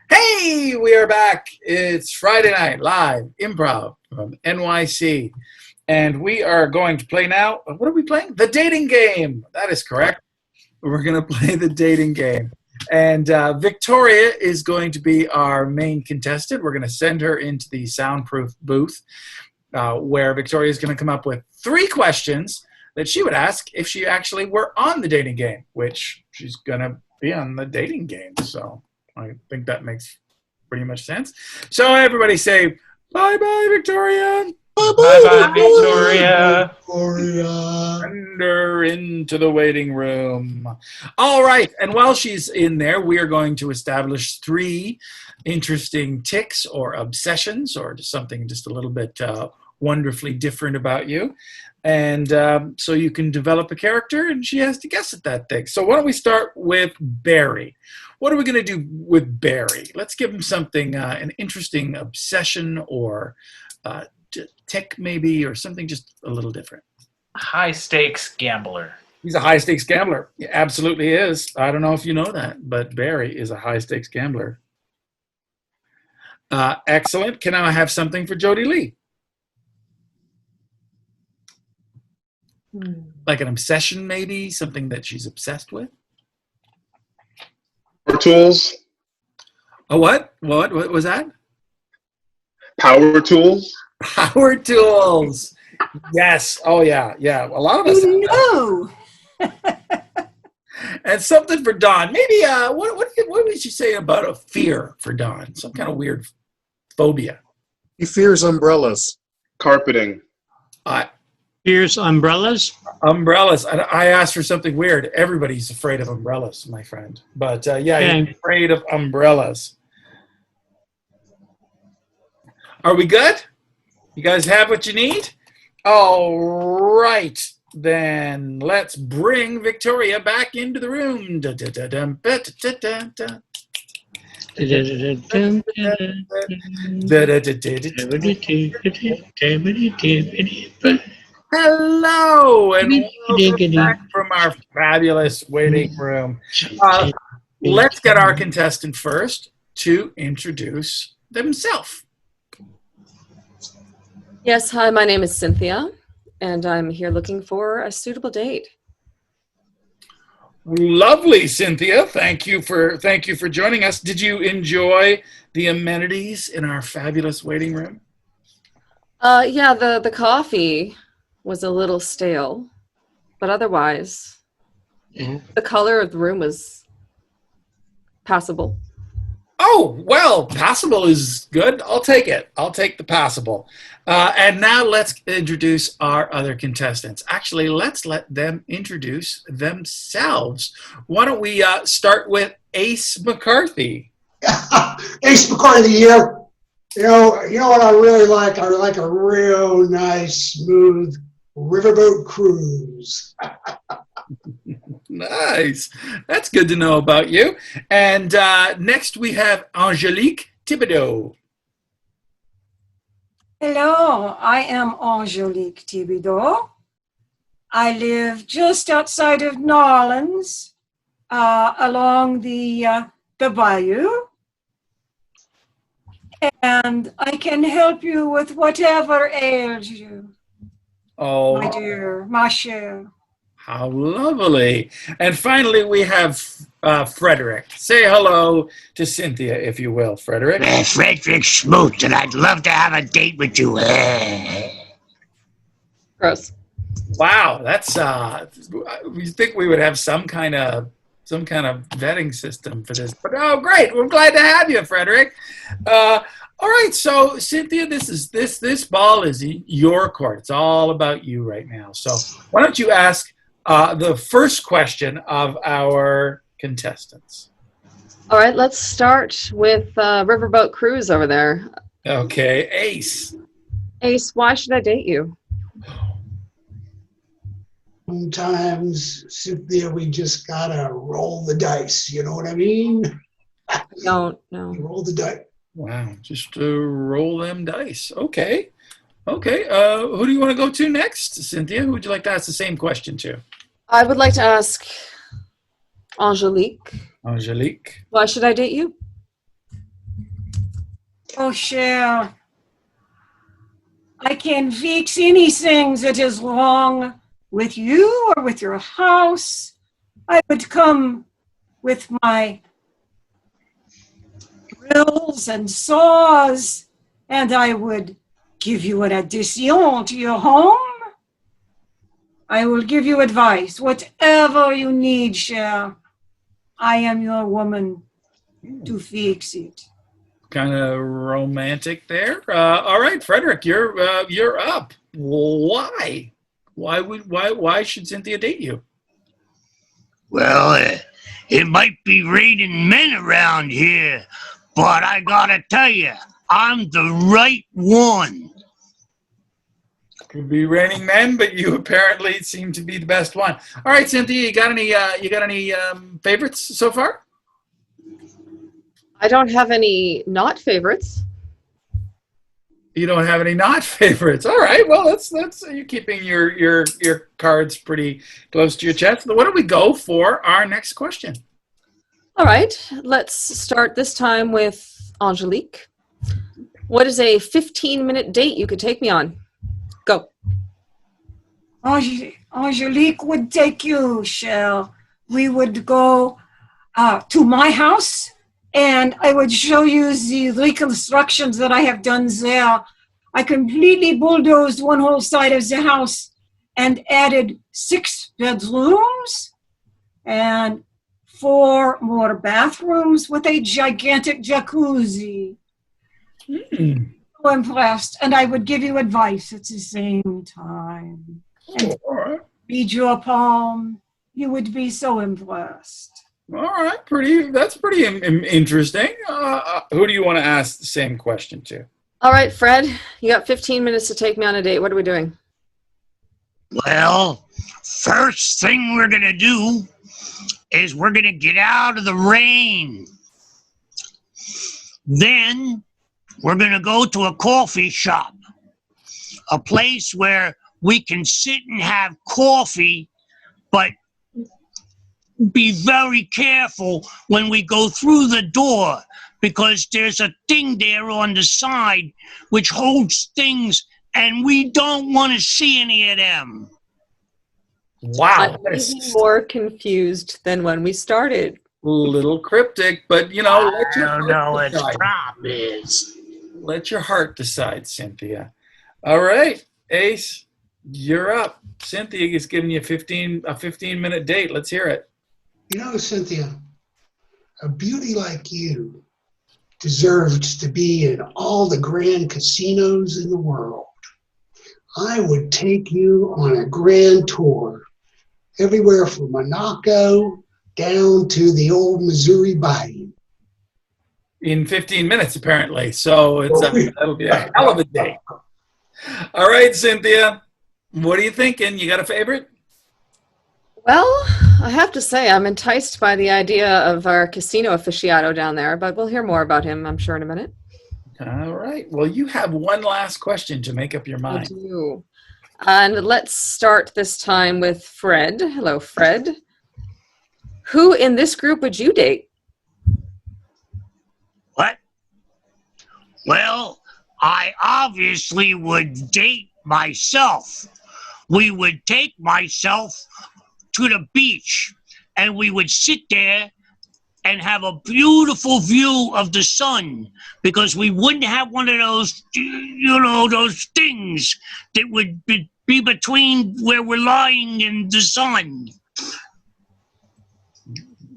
Hey, we are back. It's Friday night live improv from NYC. And we are going to play now. What are we playing? The dating game. That is correct. We're going to play the dating game. And Victoria is going to be our main contestant. We're going to send her into the soundproof booth where Victoria is going to come up with 3 questions that she would ask if she actually were on the dating game, which she's going to be on the dating game. So I think that makes pretty much sense. So everybody say, bye-bye, Victoria. Bye-bye, Victoria. Send her into the waiting room. All right. And while she's in there, we are going to establish 3 interesting tics or obsessions or just something just a little bit wonderfully different about you. And so you can develop a character, and she has to guess at that thing. So why don't we start with Barry? What are we going to do with Barry? Let's give him something, an interesting obsession or tic maybe, or something just a little different. High-stakes gambler. He's a high-stakes gambler. He absolutely is. I don't know if you know that, but Barry is a high-stakes gambler. Excellent. Can I have something for Jodylee? Like an obsession maybe? Something that she's obsessed with? Power tools. A what? What was that? Power tools. Power tools. Yes. Oh, yeah. Yeah. A lot of us. No. And something for Don. Maybe, what would you say about a fear for Don? Some kind of weird phobia. He fears umbrellas. Carpeting. Fears umbrellas? Umbrellas. I asked for something weird. Everybody's afraid of umbrellas, my friend. But, yeah, he's afraid of umbrellas. Are we good? You guys have what you need? All right. Then let's bring Victoria back into the room. Hello, and welcome back from our fabulous waiting room. Let's get our contestant first to introduce themselves. Yes, hi, my name is Cynthia, and I'm here looking for a suitable date. Lovely, Cynthia. Thank you for joining us. Did you enjoy the amenities in our fabulous waiting room? Yeah, the coffee was a little stale, but otherwise, the color of the room was passable. Oh, well, passable is good. I'll take it. I'll take the passable. And now let's introduce our other contestants. Actually, let's let them introduce themselves. Why don't we start with Ace McCarthy? Ace McCarthy here. You know what I really like? I like a real nice, smooth riverboat cruise. Nice. That's good to know about you. And next we have Angelique Thibodeau. Hello, I am Angelique Thibodeau. I live just outside of New Orleans, along the bayou. And I can help you with whatever ails you. Oh, my dear, ma chère. How lovely. And finally, we have Frederick. Say hello to Cynthia, if you will, Frederick. Frederick Smoot, and I'd love to have a date with you. Gross. Wow, that's, we think we would have some kind of vetting system for this. But, oh, great. We're glad to have you, Frederick. All right, so Cynthia, this ball is your court. It's all about you right now. So why don't you ask the first question of our contestants? All right, let's start with Riverboat Cruise over there. Okay, Ace. Ace, why should I date you? Sometimes, Cynthia, we just gotta roll the dice. You know what I mean? I don't know. Roll the dice. Wow, just to roll them dice. Okay. Who do you want to go to next? Cynthia, who would you like to ask the same question to? I would like to ask Angelique. Angelique. Why should I date you? Oh, Cher, I can fix anything that is wrong with you or with your house. I would come with my drills and saws, and I would give you an addition to your home. I will give you advice, whatever you need, Cher. I am your woman to fix it. Kind of romantic there. All right, Frederick, you're up. Why? Why should Cynthia date you? Well, it might be raining men around here, but I gotta tell you, I'm the right one. Could be raining men, but you apparently seem to be the best one. All right, Cynthia, you got any favorites so far? I don't have any not favorites. You don't have any not favorites. All right. Well, that's you're keeping your cards pretty close to your chest. Why don't we go for our next question? All right, let's start this time with Angelique. What is a 15-minute date you could take me on? Go. Angelique would take you, Cher. We would go to my house, and I would show you the reconstructions that I have done there. I completely bulldozed one whole side of the house and added 6 bedrooms and 4 more bathrooms with a gigantic jacuzzi. So impressed. And I would give you advice at the same time. And read your palm. You would be so impressed. All right. That's pretty interesting. Who do you want to ask the same question to? All right, Fred, you got 15 minutes to take me on a date. What are we doing? Well, first thing we're gonna do is we're gonna get out of the rain. Then we're gonna go to a coffee shop, a place where we can sit and have coffee, but be very careful when we go through the door, because there's a thing there on the side which holds things, and we don't want to see any of them. Wow. I'm even more confused than when we started. A little cryptic, but I don't know what the problem is. Let your heart decide, Cynthia. All right, Ace, you're up. Cynthia is giving you a 15-minute date. Let's hear it. You know, Cynthia, a beauty like you deserves to be in all the grand casinos in the world. I would take you on a grand tour, everywhere from Monaco down to the old Missouri Bayou. In 15 minutes, apparently. So that'll be a hell of a date. All right, Cynthia, what are you thinking? You got a favorite? Well, I have to say I'm enticed by the idea of our casino aficionado down there, but we'll hear more about him, I'm sure, in a minute. All right. Well, you have one last question to make up your I mind. do. And let's start this time with Fred. Hello, Fred. Who in this group would you date? What? Well, I obviously would date myself. We would take myself to the beach, and we would sit there and have a beautiful view of the sun, because we wouldn't have one of those, those things that would be between where we're lying in the sun.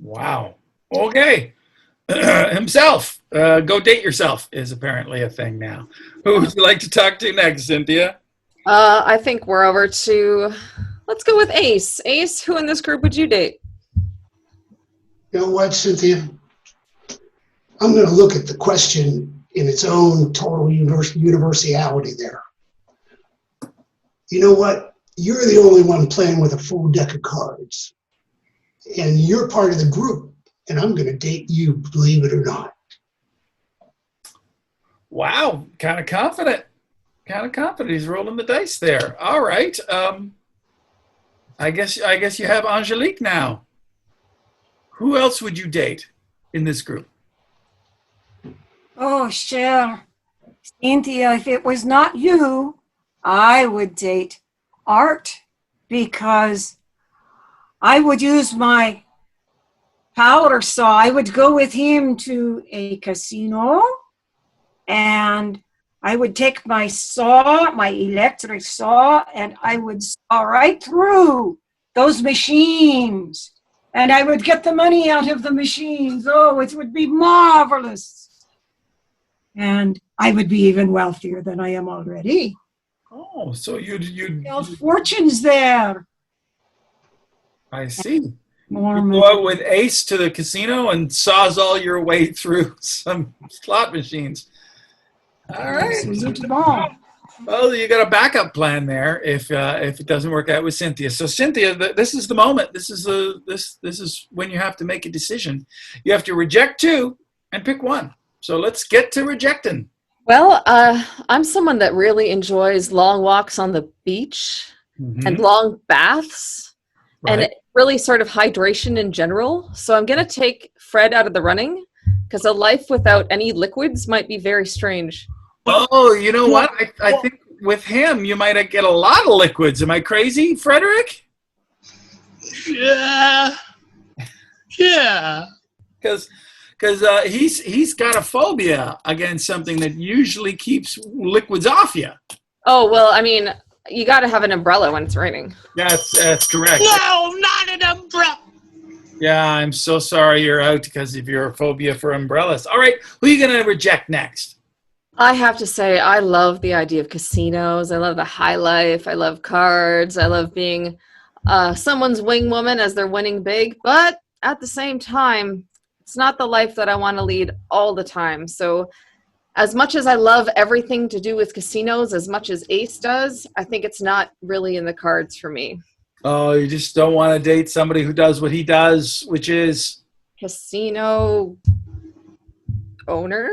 Wow. Okay. Himself. Go date yourself is apparently a thing now. Who would you like to talk to next, Cynthia? I think we're over to, let's go with Ace. Ace, who in this group would you date? You know what, Cynthia? I'm going to look at the question in its own total universality there. You know what? You're the only one playing with a full deck of cards. And you're part of the group. And I'm going to date you, believe it or not. Wow. Kind of confident. He's rolling the dice there. All right. I guess you have Angelique now. Who else would you date in this group? Oh, Cher, Cynthia, if it was not you, I would date Art because I would use my powder saw. I would go with him to a casino and I would take my saw, my electric saw, and I would saw right through those machines. And I would get the money out of the machines. Oh, it would be marvelous. And I would be even wealthier than I am already. Oh, so you'd Build fortunes there. I see. You Mormon. go out with Ace to the casino and sawzall your way through some slot machines. All right. Absolument. Well, you got a backup plan there if it doesn't work out with Cynthia. So Cynthia, this is the moment. This is when you have to make a decision. You have to reject two and pick one. So let's get to rejecting. Well, I'm someone that really enjoys long walks on the beach and long baths and really sort of hydration in general. So I'm going to take Fred out of the running because a life without any liquids might be very strange. Oh, you know what? I think with him, you might get a lot of liquids. Am I crazy, Frederick? Yeah. Yeah. Because he's got a phobia against something that usually keeps liquids off you. Oh, well, I mean, you got to have an umbrella when it's raining. That's correct. No, not an umbrella. Yeah, I'm so sorry you're out because of your phobia for umbrellas. All right, who are you going to reject next? I have to say, I love the idea of casinos. I love the high life. I love cards. I love being someone's wing woman as they're winning big. But at the same time, it's not the life that I want to lead all the time. So as much as I love everything to do with casinos, as much as Ace does, I think it's not really in the cards for me. Oh, you just don't want to date somebody who does what he does, which is Casino owner?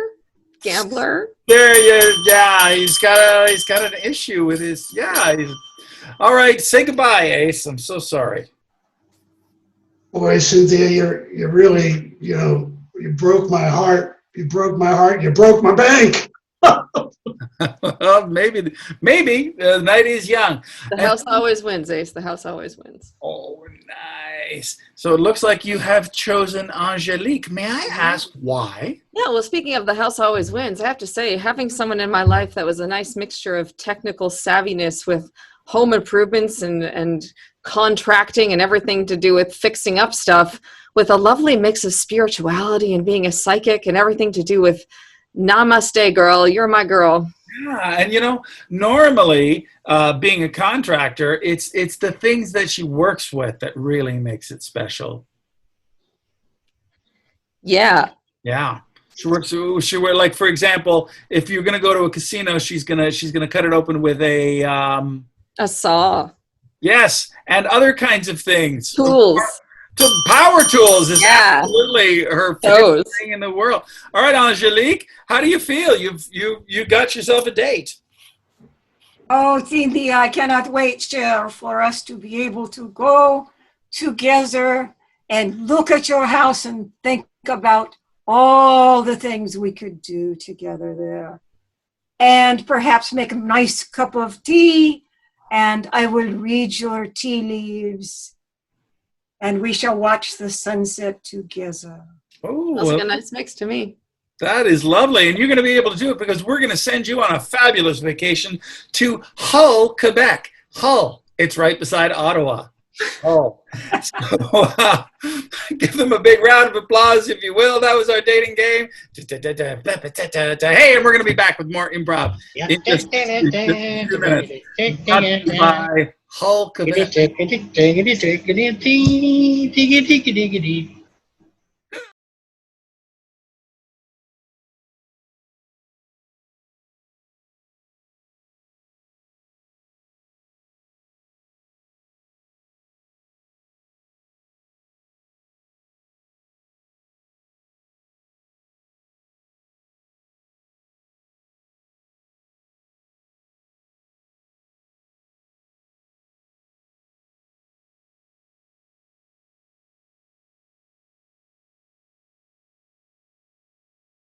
Gambler? He's got an issue with his, all right, say goodbye, Ace. I'm so sorry. Boy, Cynthia, you're really, you broke my heart. You broke my heart. You broke my bank. Well, maybe the night is young. The house always wins, Ace. The house always wins. Oh, nice. So it looks like you have chosen Angelique. May I ask why? Yeah, well, speaking of the house always wins, I have to say, having someone in my life that was a nice mixture of technical savviness with home improvements and contracting and everything to do with fixing up stuff, with a lovely mix of spirituality and being a psychic and everything to do with namaste, girl, you're my girl. Yeah, and normally being a contractor, it's the things that she works with that really makes it special. Yeah. Yeah. She works. Like, for example, if you're gonna go to a casino, she's gonna cut it open with a saw. Yes, and other kinds of things. Tools. Power tools is absolutely her favorite thing in the world. All right, Angelique, how do you feel? You got yourself a date. Oh, Cynthia, I cannot wait, Cher, for us to be able to go together and look at your house and think about all the things we could do together there. And perhaps make a nice cup of tea, and I will read your tea leaves, and we shall watch the sunset together. Oh, Sounds like a nice mix to me. That is lovely, and you're going to be able to do it because we're going to send you on a fabulous vacation to Hull, Quebec. Hull, it's right beside Ottawa. Oh, so, give them a big round of applause, if you will. That was our dating game. Hey, and we're going to be back with more improv in just a few minutes. Bye. Hull, Quebec.